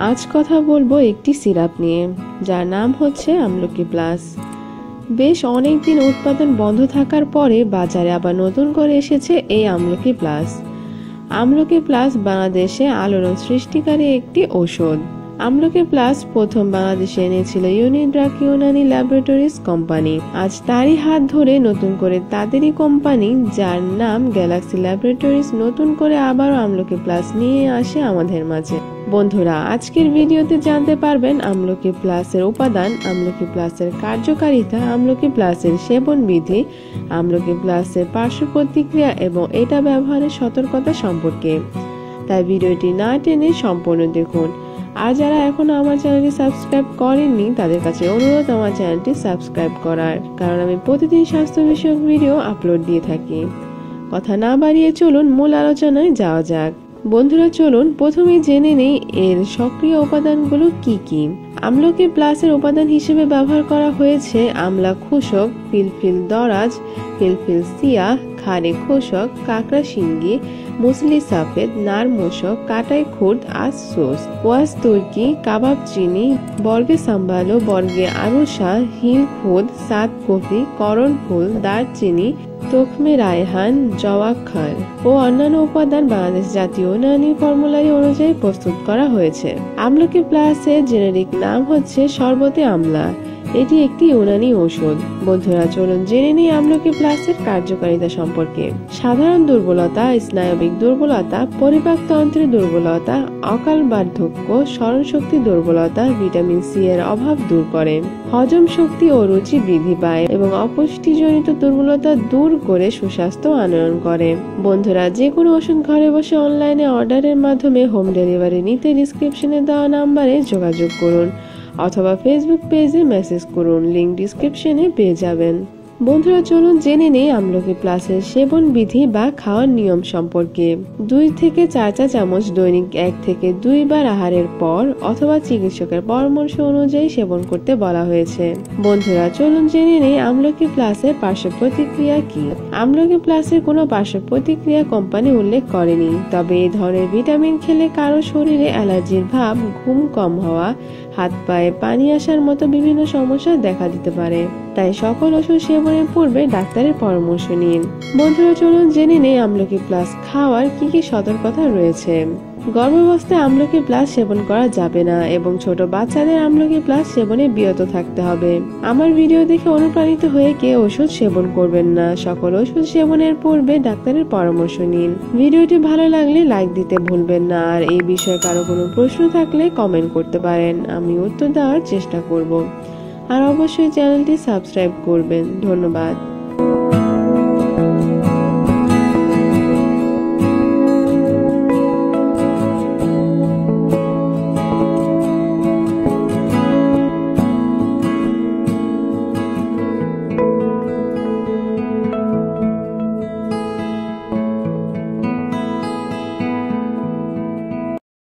আজ কথা বলবো একটি সিরাপ নিয়ে, যার নাম হচ্ছে আমলকি প্লাস। বেশ অনেকদিন উৎপাদন বন্ধ থাকার পরে বাজারে আবার নতুন করে এসেছে এই আমলকি প্লাস। আমলকি প্লাস বাংলাদেশে আলোড়ন সৃষ্টিকারী একটি ঔষধ। আমলকি প্লাস প্রথম বাংলাদেশে এনেছিল ইউনিড্রাগ ইউনানি ল্যাবরেটরিজ কোম্পানি। আজ তারই হাত ধরে নতুন করে তাদেরই কোম্পানি, যার নাম গ্যালাক্সি ল্যাবরেটরিজ, নতুন করে আবারও আমলকি প্লাস নিয়ে আসে আমাদের মাঝে। বন্ধুরা, আজকের ভিডিওতে জানতে পারবেন আমলকি প্লাসের উপাদান, আমলকি প্লাসের কার্যকারিতা, আমলকি প্লাসের সেবন বিধি, আমলকি প্লাসের পার্শ্ব প্রতিক্রিয়া এবং এটা ব্যবহারের সতর্কতা সম্পর্কে। তাই ভিডিওটি না টেনে সম্পূর্ণ দেখুন। আর যারা এখনো আমার চ্যানেলটি সাবস্ক্রাইব করেননি তাদের কাছে অনুরোধ আমার চ্যানেলটি সাবস্ক্রাইব করার, কারণ আমি প্রতিদিন স্বাস্থ্য বিষয়ক ভিডিও আপলোড দিয়ে থাকি। কথা না বাড়িয়ে চলুন মূল আলোচনায় যাওয়া যাক। বন্ধুরা, চলুন প্রথমেই জেনে নেই এর সক্রিয় উপাদানগুলো কি কি। আমলকি প্লাসের উপাদান হিসেবে ব্যবহার করা হয়েছে আমলা খোসক, ফিলফিল দরাজ, ফিলফিল সিয়া, খারে খোসক, কাঁকড়া শিঙ্গি, মুসলি সাফেদ, নার মোশক, কাটাই খুর্দ, আজ সোস, ওয়াজ তুর্কি, কাবাব চিনি, বর্গে সাম্বালো, বর্গে আরুসা, হিল খুদ, সাত কফি, করণ ফুল, দারচিনি, তোখমে রায়হান, জওয়াক্ষার ও অন্যান্য উপাদান বাংলাদেশ জাতীয় উন্নয়নী ফর্মুলারি অনুযায়ী প্রস্তুত করা হয়েছে। আমলকি প্লাসের জেনেরিক নাম হচ্ছে শরবতে আমলা। এটি একটি ইউনানি ঔষধ। বন্ধুরা, চলুন জেনে নিই আমলকি প্লাসের কার্যকারিতা সম্পর্কে। সাধারণ দুর্বলতা, স্নায়বিক দুর্বলতা, পরিপাকতন্ত্রের দুর্বলতা, অকাল বার্ধক্য, স্মরণশক্তি দুর্বলতা, ভিটামিন সি এর অভাব দূর করে, হজম শক্তি ও রুচি বৃদ্ধি পায় এবং অপুষ্টিজনিত দুর্বলতা দূর করে সুস্বাস্থ্য আনয়ন করে। বন্ধুরা, যে কোনো ওষুধ ঘরে বসে অনলাইনে অর্ডারের মাধ্যমে হোম ডেলিভারি নিতে ডিসক্রিপশনে দেওয়া নাম্বারে যোগাযোগ করুন অথবা ফেসবুক পেজে মেসেজ করুন, লিংক ডিসক্রিপশনে পেয়ে যাবেন। বন্ধুরা, চলুন জেনে নেই আমলকি প্লাসের সেবন বিধি বা খাওয়ার নিয়ম সম্পর্কে। 2 থেকে 4 চা চামচ দৈনিক 1 থেকে 2 বার আহারের পর অথবা চিকিৎসকের পরামর্শ অনুযায়ী সেবন করতে বলা হয়েছে। বন্ধুরা, চলুন জেনে নেই আমলকি প্লাসের পার্শ্ব প্রতিক্রিয়া কি। আমলকি প্লাসের কোনো পার্শ্ব প্রতিক্রিয়া কোম্পানি উল্লেখ করেনি, তবে এই ধরনের ভিটামিন খেলে কারো শরীরে অ্যালার্জির ভাব, ঘুম কম হওয়া, হাত পায়ে পানি আসার মতো বিভিন্ন সমস্যা দেখা দিতে পারে। তাই সকল ওষুধ সেবনের পূর্বে ডাক্তারের পরামর্শ নিন। বন্ধুরা, চলুন জেনে নেই আমলকি প্লাস খাওয়ার কি কি সতর্কতা রয়েছে। গর্ভাবস্থায় আমলকি প্লাস সেবন করা যাবে না এবং ছোট বাচ্চাদের আমলকি প্লাস সেবনে বিরত থাকতে হবে। আমার ভিডিও দেখে অনুপ্রাণিত হয়ে কেউ ওষুধ সেবন করবেন না। সকল ওষুধ সেবনের পূর্বে ডাক্তারের পরামর্শ নিন। ভিডিওটি ভালো লাগলে লাইক দিতে ভুলবেন না। আর এই বিষয়ে কারো কোনো প্রশ্ন থাকলে কমেন্ট করতে পারেন, আমি উত্তর দেওয়ার চেষ্টা করব। আর অবশ্যই চ্যানেলটি সাবস্ক্রাইব করবেন। ধন্যবাদ।